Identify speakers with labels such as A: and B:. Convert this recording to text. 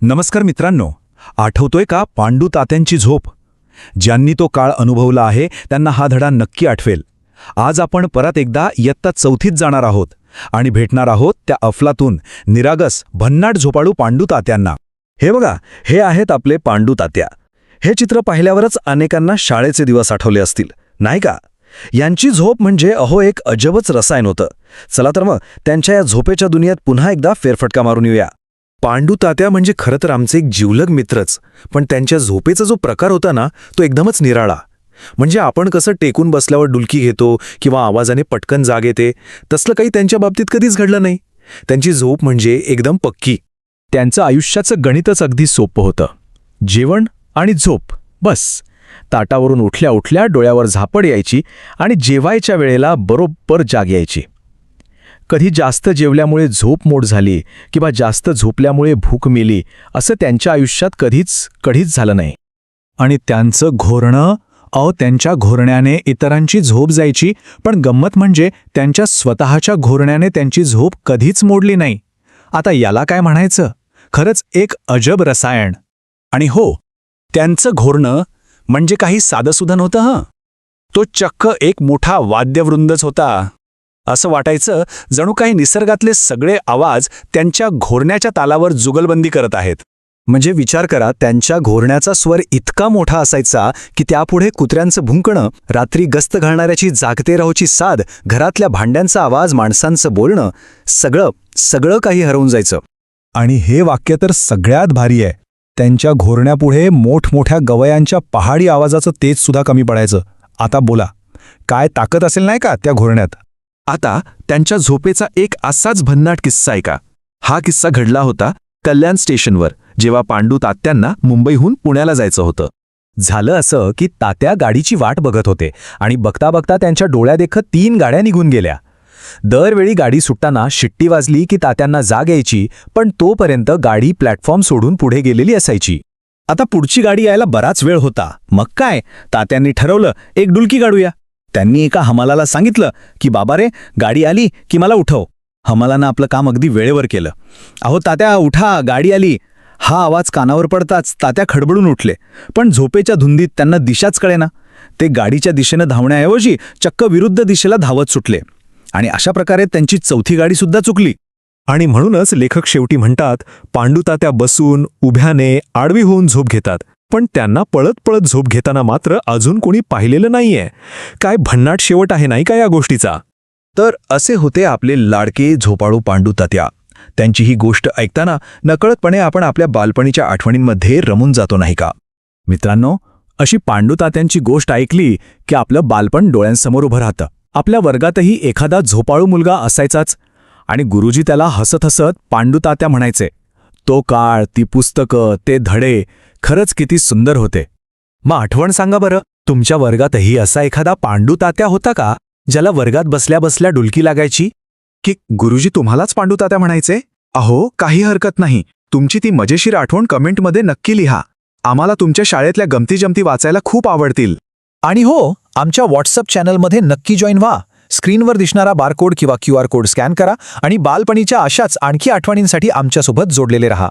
A: नमस्कार मित्रांनो, आठवतोय का पांडू तात्यांची झोप? ज्यांनी तो काळ अनुभवला आहे त्यांना हा धडा नक्की आठवेल. आज आपण परत एकदा इयत्ता 4थीत जाणार आहोत आणि भेटणार आहोत त्या अफलातून निरागस भन्नाट झोपाळू पांडू तात्यांना. हे बघा, हे आहेत आपले पांडू तात्या. हे चित्र पाहिल्यावरच अनेकांना शाळेचे दिवस आठवले असतील, नाही का? यांची झोप म्हणजे एक अजबच रसायन होतं. चला तर मग त्यांच्या या झोपेच्या दुनियेत पुन्हा एकदा फेरफटका मारून येऊया. पांडू तात्या म्हणजे खरं तर आमचे एक जीवलग मित्रच, पण त्यांच्या झोपेचा जो प्रकार होता ना, तो एकदमच निराळा. म्हणजे आपण कसं टेकून बसल्यावर डुलकी घेतो किंवा आवाजाने पटकन जाग येते, तसलं काही त्यांच्या बाबतीत कधीच घडलं नाही. त्यांची झोप म्हणजे एकदम पक्की.
B: त्यांचं आयुष्याचं गणितच अगदी सोपं होतं. जेवण आणि झोप, बस. ताटावरून उठल्या उठल्या डोळ्यावर झापड यायची आणि जेवायच्या वेळेला बरोबर जाग यायची. कधी जास्त जेवल्यामुळे झोप मोड झाली किंवा जास्त झोपल्यामुळे भूक मेली, असं त्यांच्या आयुष्यात कधीच झालं नाही.
A: आणि त्यांचं घोरणं, त्यांच्या घोरण्याने इतरांची झोप जायची, पण गंमत म्हणजे त्यांच्या स्वतःच्या घोरण्याने त्यांची झोप कधीच मोडली नाही. आता याला काय म्हणायचं? खरंच एक अजब रसायन. आणि त्यांचं घोरणं म्हणजे काही साधंसुधं नव्हतं. तो चक्क एक मोठा वाद्यवृंदच होता. असं वाटायचं जणू काही निसर्गातले सगळे आवाज त्यांच्या घोरण्याच्या तालावर जुगलबंदी करत आहेत. म्हणजे विचार करा, त्यांच्या घोरण्याचा स्वर इतका मोठा असायचा की त्यापुढे कुत्र्यांचं भुंकणं, रात्री गस्त घालणाऱ्याची जागते राहूची साद, घरातल्या भांड्यांचा आवाज, माणसांचं बोलणं, सगळं काही हरवून जायचं. आणि हे वाक्य तर सगळ्यात भारी आहे. त्यांच्या घोरण्यापुढे मोठमोठ्या गवयांच्या पहाडी आवाजाचं तेज सुद्धा कमी पडायचं. आता बोला, काय ताकद असेल नाही का त्या घोरण्यात?
B: आता त्यांच्या झोपेचा एक असाच भन्नाट किस्सा आहे का? हा किस्सा घडला होता कल्याण स्टेशनवर, जेव्हा पांडू तात्यांना मुंबईहून पुण्याला जायचं होतं.
A: झालं असं की तात्या गाडीची वाट बघत होते आणि बघता बघता त्यांच्या डोळ्यादेखत 3 गाड्या निघून गेल्या. दरवेळी गाडी सुटताना शिट्टी वाजली की तात्यांना जाग यायची, पण तोपर्यंत गाडी प्लॅटफॉर्म सोडून पुढे गेलेली असायची. आता पुढची गाडी यायला बराच वेळ होता. मग काय, तात्यांनी ठरवलं एक डुलकी काढूया. त्यांनी एका हमालाला सांगितलं की बाबा रे, गाडी आली की मला उठव. हमालानं आपलं काम अगदी वेळेवर केलं. अहो तात्या उठा, गाडी आली. हा आवाज कानावर पडताच तात्या खडबडून उठले, पण झोपेच्या धुंदीत त्यांना दिशाच कळेना. ते गाडीच्या दिशेनं धावण्याऐवजी चक्क विरुद्ध दिशेला धावत सुटले आणि अशा प्रकारे त्यांची 4थी गाडीसुद्धा चुकली. आणि म्हणूनच लेखक शेवटी म्हणतात, पांडू तात्या बसून, उभ्याने, आडवी होऊन झोप घेतात, पण त्यांना पळत पळत झोप घेताना मात्र अजून कोणी पाहिलेलं नाहीये. काय भन्नाट शेवट आहे नाही का या गोष्टीचा? तर असे होते आपले लाडके झोपाळू पांडू तात्या. त्यांची ही गोष्ट ऐकताना नकळतपणे आपण आपल्या बालपणीच्या आठवणींमध्ये रमून जातो नाही का? मित्रांनो, अशी पांडू तात्यांची गोष्ट ऐकली की आपलं बालपण डोळ्यांसमोर उभं राहतं. आपल्या वर्गातही एखादा झोपाळू मुलगा असायचाच आणि गुरुजी त्याला हसत हसत पांडू तात्या म्हणायचे. तो काळ, ती पुस्तकं, ते धडे खरंच किती सुंदर होते. मग आठवण सांगा बरं, तुमच्या वर्गातही असा एखादा पांडू तात्या होता का, ज्याला वर्गात बसल्या बसल्या डुलकी लागायची? की गुरुजी तुम्हालाच पांडू तात्या म्हणायचे? काही हरकत नाही. तुमची ती मजेशीर आठवण कमेंटमध्ये नक्की लिहा. आम्हाला तुमच्या शाळेतल्या गमती वाचायला खूप आवडतील. आणि आमच्या व्हॉट्सअप चॅनलमध्ये नक्की जॉईन व्हा. स्क्रीनवर दिसणारा बारकोड किंवा QR कोड स्कॅन करा आणि बालपणीच्या अशाच आणखी आठवणींसाठी आमच्यासोबत जोडलेले रहा.